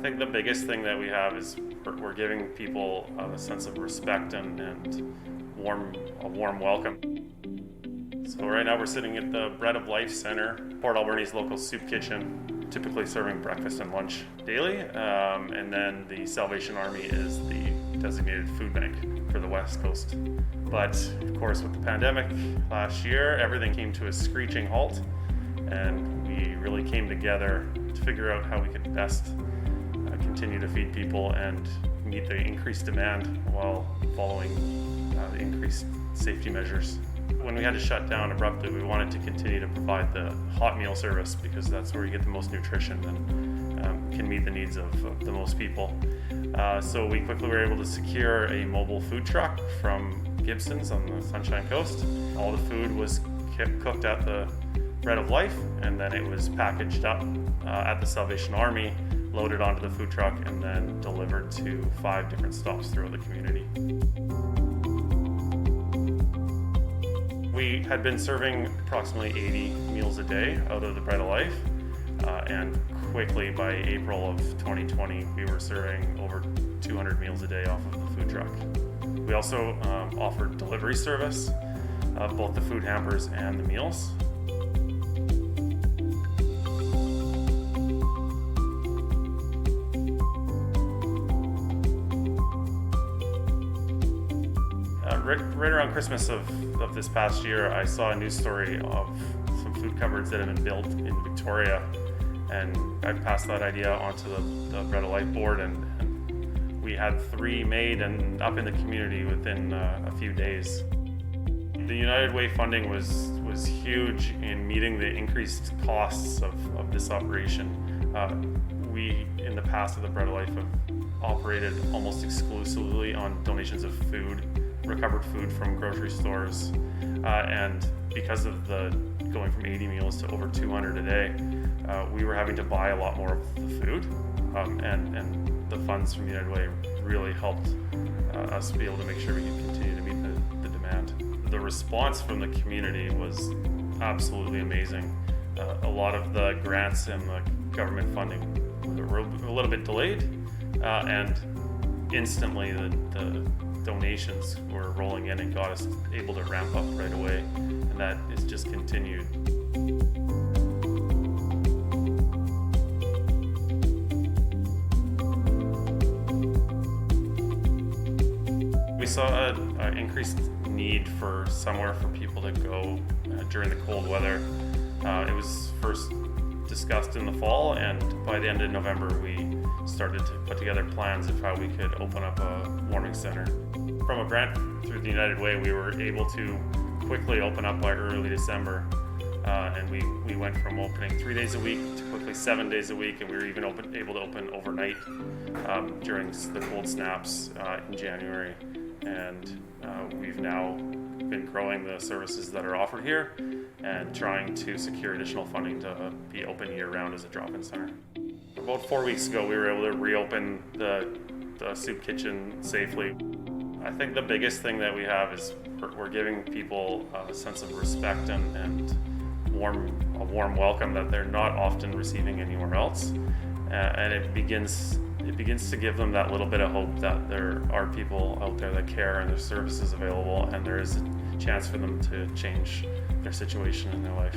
think the biggest thing that we have is we're giving people a sense of respect and a warm welcome. So right now we're sitting at the Bread of Life Center, Port Alberni's local soup kitchen, typically serving breakfast and lunch daily. And then the Salvation Army is the designated food bank for the West Coast. But of course, with the pandemic last year, everything came to a screeching halt, and we really came together to figure out how we could best continue to feed people and meet the increased demand while following the increased safety measures. When we had to shut down abruptly, we wanted to continue to provide the hot meal service because that's where you get the most nutrition and can meet the needs of the most people. So we quickly were able to secure a mobile food truck from Gibson's on the Sunshine Coast. All the food was cooked at the Bread of Life, and then it was packaged up at the Salvation Army, loaded onto the food truck, and then delivered to 5 different stops throughout the community. We had been serving approximately 80 meals a day out of the Bread of Life, and quickly by April of 2020, we were serving over 200 meals a day off of the food truck. We also offered delivery service of both the food hampers and the meals. Right around Christmas of this past year, I saw a news story of some food cupboards that had been built in Victoria, and I passed that idea onto the Bread of Life board, and we had 3 made and up in the community within a few days. The United Way funding was huge in meeting the increased costs of this operation. We, in the past of the Bread of Life, have operated almost exclusively on donations of food, recovered food from grocery stores, and because of the going from 80 meals to over 200 a day, we were having to buy a lot more of the food, and the funds from United Way really helped us be able to make sure we could continue to meet the demand. The response from the community was absolutely amazing. A lot of the grants and the government funding were a little bit delayed, and instantly the donations were rolling in and got us able to ramp up right away, and that has just continued. We saw an increased need for somewhere for people to go during the cold weather. It was first discussed in the fall, and by the end of November we started to put together plans of how we could open up a warming center. From a grant through the United Way, we were able to quickly open up by early December, and we went from opening 3 days a week to quickly 7 days a week, and we were even able to open overnight during the cold snaps in January. And we've now been growing the services that are offered here and trying to secure additional funding to be open year-round as a drop-in center. About 4 weeks ago, we were able to reopen the soup kitchen safely. I think the biggest thing that we have is we're giving people a sense of respect and a warm welcome that they're not often receiving anywhere else, and it begins to give them that little bit of hope that there are people out there that care and there's services available, and there is a chance for them to change their situation in their life.